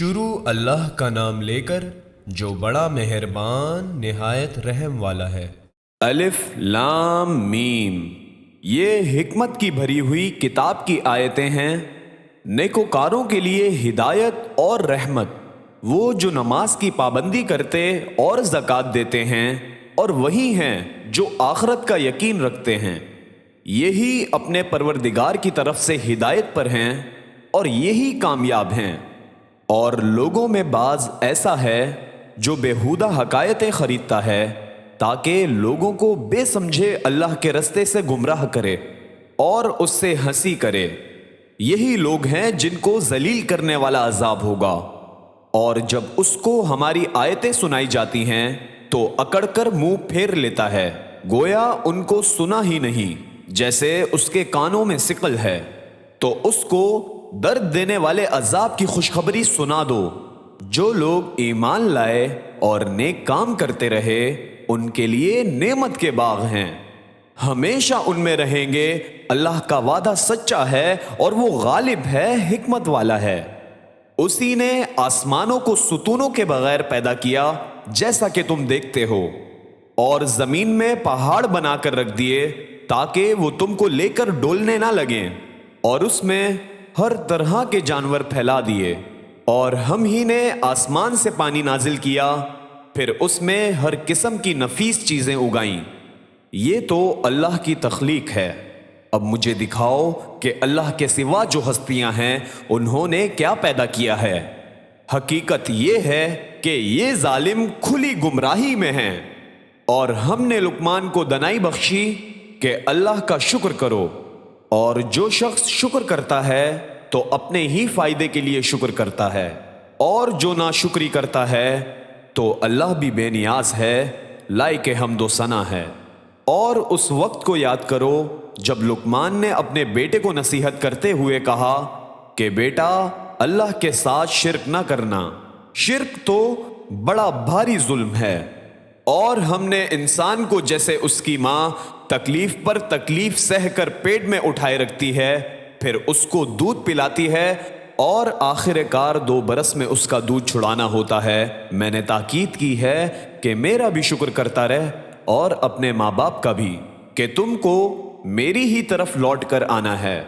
شروع اللہ کا نام لے کر جو بڑا مہربان نہایت رحم والا ہے۔ الف لام میم، یہ حکمت کی بھری ہوئی کتاب کی آیتیں ہیں، نیکوکاروں کے لیے ہدایت اور رحمت، وہ جو نماز کی پابندی کرتے اور زکوٰۃ دیتے ہیں، اور وہی ہیں جو آخرت کا یقین رکھتے ہیں، یہی اپنے پروردگار کی طرف سے ہدایت پر ہیں اور یہی کامیاب ہیں۔ اور لوگوں میں بعض ایسا ہے جو بیہودہ حکایتیں خریدتا ہے تاکہ لوگوں کو بے سمجھے اللہ کے رستے سے گمراہ کرے اور اس سے ہنسی کرے، یہی لوگ ہیں جن کو ذلیل کرنے والا عذاب ہوگا۔ اور جب اس کو ہماری آیتیں سنائی جاتی ہیں تو اکڑ کر منہ پھیر لیتا ہے، گویا ان کو سنا ہی نہیں، جیسے اس کے کانوں میں سقل ہے۔ تو اس کو درد دینے والے عذاب کی خوشخبری سنا دو۔ جو لوگ ایمان لائے اور نیک کام کرتے رہے ان کے لیے نعمت کے باغ ہیں، ہمیشہ ان میں رہیں گے۔ اللہ کا وعدہ سچا ہے اور وہ غالب ہے، حکمت والا ہے۔ اسی نے آسمانوں کو ستونوں کے بغیر پیدا کیا جیسا کہ تم دیکھتے ہو، اور زمین میں پہاڑ بنا کر رکھ دیے تاکہ وہ تم کو لے کر ڈولنے نہ لگیں، اور اس میں ہر طرح کے جانور پھیلا دیے۔ اور ہم ہی نے آسمان سے پانی نازل کیا، پھر اس میں ہر قسم کی نفیس چیزیں اگائیں۔ یہ تو اللہ کی تخلیق ہے۔ اب مجھے دکھاؤ کہ اللہ کے سوا جو ہستیاں ہیں انہوں نے کیا پیدا کیا ہے۔ حقیقت یہ ہے کہ یہ ظالم کھلی گمراہی میں ہیں۔ اور ہم نے لقمان کو دنائی بخشی کہ اللہ کا شکر کرو، اور جو شخص شکر کرتا ہے تو اپنے ہی فائدے کے لیے شکر کرتا ہے، اور جو ناشکری کرتا ہے تو اللہ بھی بے نیاز ہے، لائق حمد و ثنا ہے۔ اور اس وقت کو یاد کرو جب لقمان نے اپنے بیٹے کو نصیحت کرتے ہوئے کہا کہ بیٹا، اللہ کے ساتھ شرک نہ کرنا، شرک تو بڑا بھاری ظلم ہے۔ اور ہم نے انسان کو جیسے اس کی ماں تکلیف پر تکلیف سہ کر پیٹ میں اٹھائے رکھتی ہے، پھر اس کو دودھ پلاتی ہے، اور آخر کار 2 برس میں اس کا دودھ چھڑانا ہوتا ہے، میں نے تاکید کی ہے کہ میرا بھی شکر کرتا رہ اور اپنے ماں باپ کا بھی، کہ تم کو میری ہی طرف لوٹ کر آنا ہے۔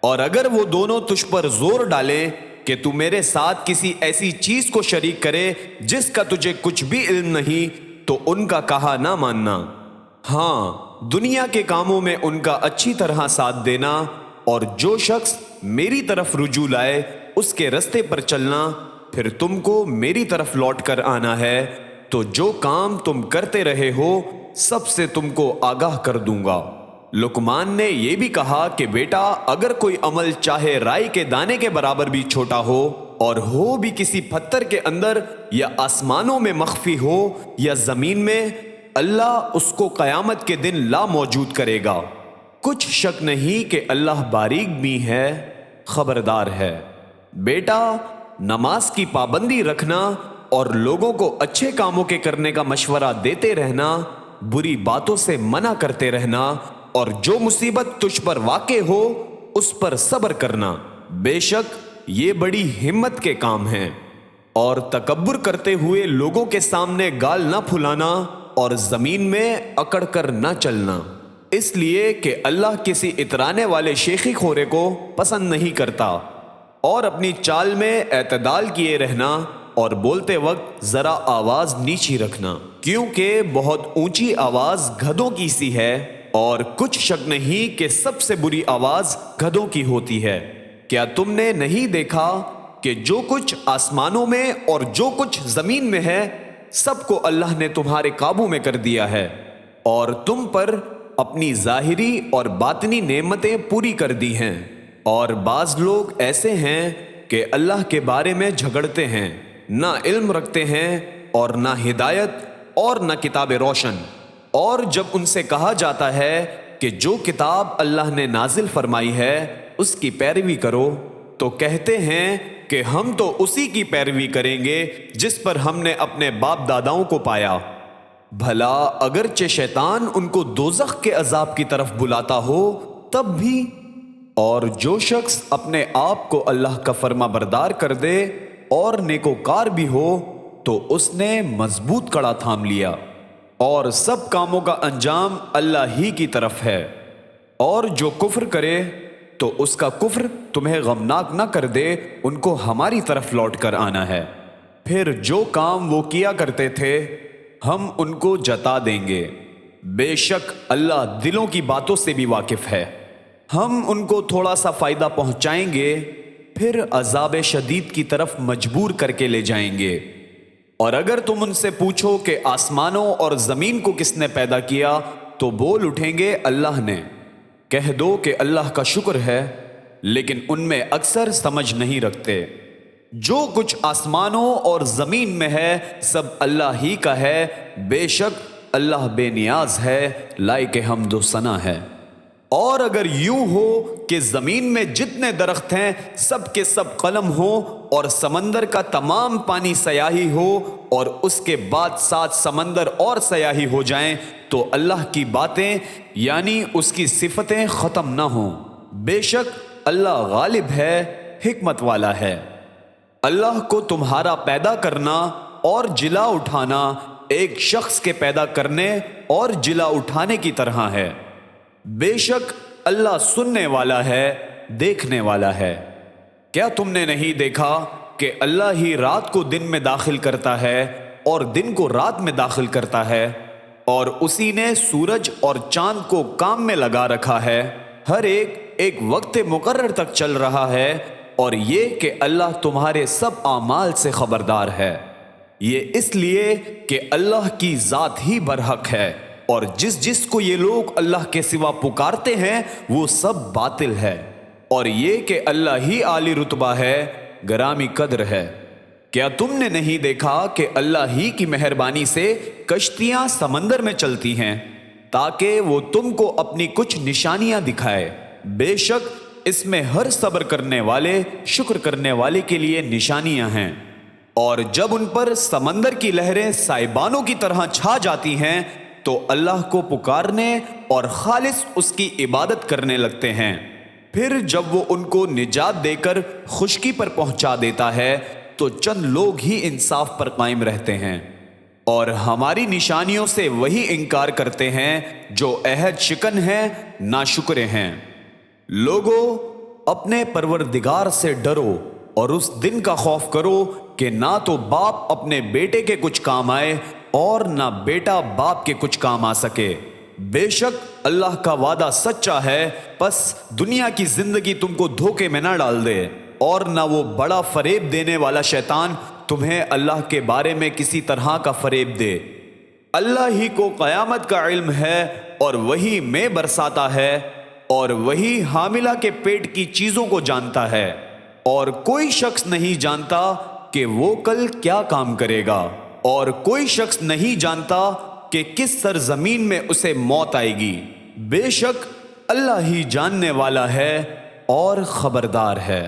اور اگر وہ دونوں تجھ پر زور ڈالیں کہ تو میرے ساتھ کسی ایسی چیز کو شریک کرے جس کا تجھے کچھ بھی علم نہیں، تو ان کا کہا نہ ماننا۔ ہاں، دنیا کے کاموں میں ان کا اچھی طرح ساتھ دینا، اور جو شخص میری طرف رجوع لائے اس کے رستے پر چلنا، پھر تم کو میری طرف لوٹ کر آنا ہے، تو جو کام تم کرتے رہے ہو سب سے تم کو آگاہ کر دوں گا۔ لقمان نے یہ بھی کہا کہ بیٹا، اگر کوئی عمل چاہے رائی کے دانے کے برابر بھی چھوٹا ہو، اور ہو بھی کسی پتھر کے اندر یا آسمانوں میں مخفی ہو یا زمین میں، اللہ اس کو قیامت کے دن لا موجود کرے گا۔ کچھ شک نہیں کہ اللہ باریک بھی ہے، خبردار ہے۔ بیٹا، نماز کی پابندی رکھنا اور لوگوں کو اچھے کاموں کے کرنے کا مشورہ دیتے رہنا، بری باتوں سے منع کرتے رہنا، اور جو مصیبت تجھ پر واقع ہو اس پر صبر کرنا، بے شک یہ بڑی ہمت کے کام ہیں۔ اور تکبر کرتے ہوئے لوگوں کے سامنے گال نہ پھلانا، اور زمین میں اکڑ کر نہ چلنا، اس لیے کہ اللہ کسی اترانے والے شیخی خورے کو پسند نہیں کرتا۔ اور اپنی چال میں اعتدال کیے رہنا، اور بولتے وقت ذرا آواز نیچی رکھنا، کیونکہ بہت اونچی آواز گدھوں کی سی ہے، اور کچھ شک نہیں کہ سب سے بری آواز گدھوں کی ہوتی ہے۔ کیا تم نے نہیں دیکھا کہ جو کچھ آسمانوں میں اور جو کچھ زمین میں ہے سب کو اللہ نے تمہارے قابو میں کر دیا ہے، اور تم پر اپنی ظاہری اور باطنی نعمتیں پوری کر دی ہیں۔ اور بعض لوگ ایسے ہیں کہ اللہ کے بارے میں جھگڑتے ہیں، نہ علم رکھتے ہیں اور نہ ہدایت اور نہ کتاب روشن۔ اور جب ان سے کہا جاتا ہے کہ جو کتاب اللہ نے نازل فرمائی ہے اس کی پیروی کرو، تو کہتے ہیں کہ ہم تو اسی کی پیروی کریں گے جس پر ہم نے اپنے باپ داداؤں کو پایا۔ بھلا اگرچہ شیطان ان کو دوزخ کے عذاب کی طرف بلاتا ہو تب بھی۔ اور جو شخص اپنے آپ کو اللہ کا فرما بردار کر دے اور نیکوکار بھی ہو تو اس نے مضبوط کڑا تھام لیا، اور سب کاموں کا انجام اللہ ہی کی طرف ہے۔ اور جو کفر کرے تو اس کا کفر تمہیں غمناک نہ کر دے، ان کو ہماری طرف لوٹ کر آنا ہے، پھر جو کام وہ کیا کرتے تھے ہم ان کو جتا دیں گے۔ بے شک اللہ دلوں کی باتوں سے بھی واقف ہے۔ ہم ان کو تھوڑا سا فائدہ پہنچائیں گے، پھر عذاب شدید کی طرف مجبور کر کے لے جائیں گے۔ اور اگر تم ان سے پوچھو کہ آسمانوں اور زمین کو کس نے پیدا کیا تو بول اٹھیں گے اللہ نے۔ کہہ دو کہ اللہ کا شکر ہے، لیکن ان میں اکثر سمجھ نہیں رکھتے۔ جو کچھ آسمانوں اور زمین میں ہے سب اللہ ہی کا ہے، بے شک اللہ بے نیاز ہے، لائق حمد و ثنا ہے۔ اور اگر یوں ہو کہ زمین میں جتنے درخت ہیں سب کے سب قلم ہوں، اور سمندر کا تمام پانی سیاہی ہو، اور اس کے بعد 7 سمندر اور سیاہی ہو جائیں، تو اللہ کی باتیں یعنی اس کی صفتیں ختم نہ ہوں۔ بے شک اللہ غالب ہے، حکمت والا ہے۔ اللہ کو تمہارا پیدا کرنا اور جلا اٹھانا ایک شخص کے پیدا کرنے اور جلا اٹھانے کی طرح ہے۔ بے شک اللہ سننے والا ہے، دیکھنے والا ہے۔ کیا تم نے نہیں دیکھا کہ اللہ ہی رات کو دن میں داخل کرتا ہے اور دن کو رات میں داخل کرتا ہے، اور اسی نے سورج اور چاند کو کام میں لگا رکھا ہے، ہر ایک وقت مقرر تک چل رہا ہے، اور یہ کہ اللہ تمہارے سب اعمال سے خبردار ہے۔ یہ اس لیے کہ اللہ کی ذات ہی برحق ہے، اور جس کو یہ لوگ اللہ کے سوا پکارتے ہیں وہ سب باطل ہے، اور یہ کہ اللہ ہی عالی رتبہ ہے، گرامی قدر ہے۔ کیا تم نے نہیں دیکھا کہ اللہ ہی کی مہربانی سے کشتیاں سمندر میں چلتی ہیں تاکہ وہ تم کو اپنی کچھ نشانیاں دکھائے؟ بے شک اس میں ہر صبر کرنے والے، شکر کرنے والے کے لیے نشانیاں ہیں۔ اور جب ان پر سمندر کی لہریں سائبانوں کی طرح چھا جاتی ہیں تو اللہ کو پکارنے اور خالص اس کی عبادت کرنے لگتے ہیں، پھر جب وہ ان کو نجات دے کر خشکی پر پہنچا دیتا ہے تو چند لوگ ہی انصاف پر قائم رہتے ہیں، اور ہماری نشانیوں سے وہی انکار کرتے ہیں جو عہد شکن ہیں، ناشکرے ہیں۔ لوگو اپنے پروردگار سے ڈرو اور اس دن کا خوف کرو کہ نہ تو باپ اپنے بیٹے کے کچھ کام آئے اور نہ بیٹا باپ کے کچھ کام آ سکے۔ بے شک اللہ کا وعدہ سچا ہے، پس دنیا کی زندگی تم کو دھوکے میں نہ ڈال دے، اور نہ وہ بڑا فریب دینے والا شیطان تمہیں اللہ کے بارے میں کسی طرح کا فریب دے۔ اللہ ہی کو قیامت کا علم ہے، اور وہی میں برساتا ہے، اور وہی حاملہ کے پیٹ کی چیزوں کو جانتا ہے، اور کوئی شخص نہیں جانتا کہ وہ کل کیا کام کرے گا، اور کوئی شخص نہیں جانتا کہ کس سرزمین میں اسے موت آئے گی۔ بے شک اللہ ہی جاننے والا ہے اور خبردار ہے۔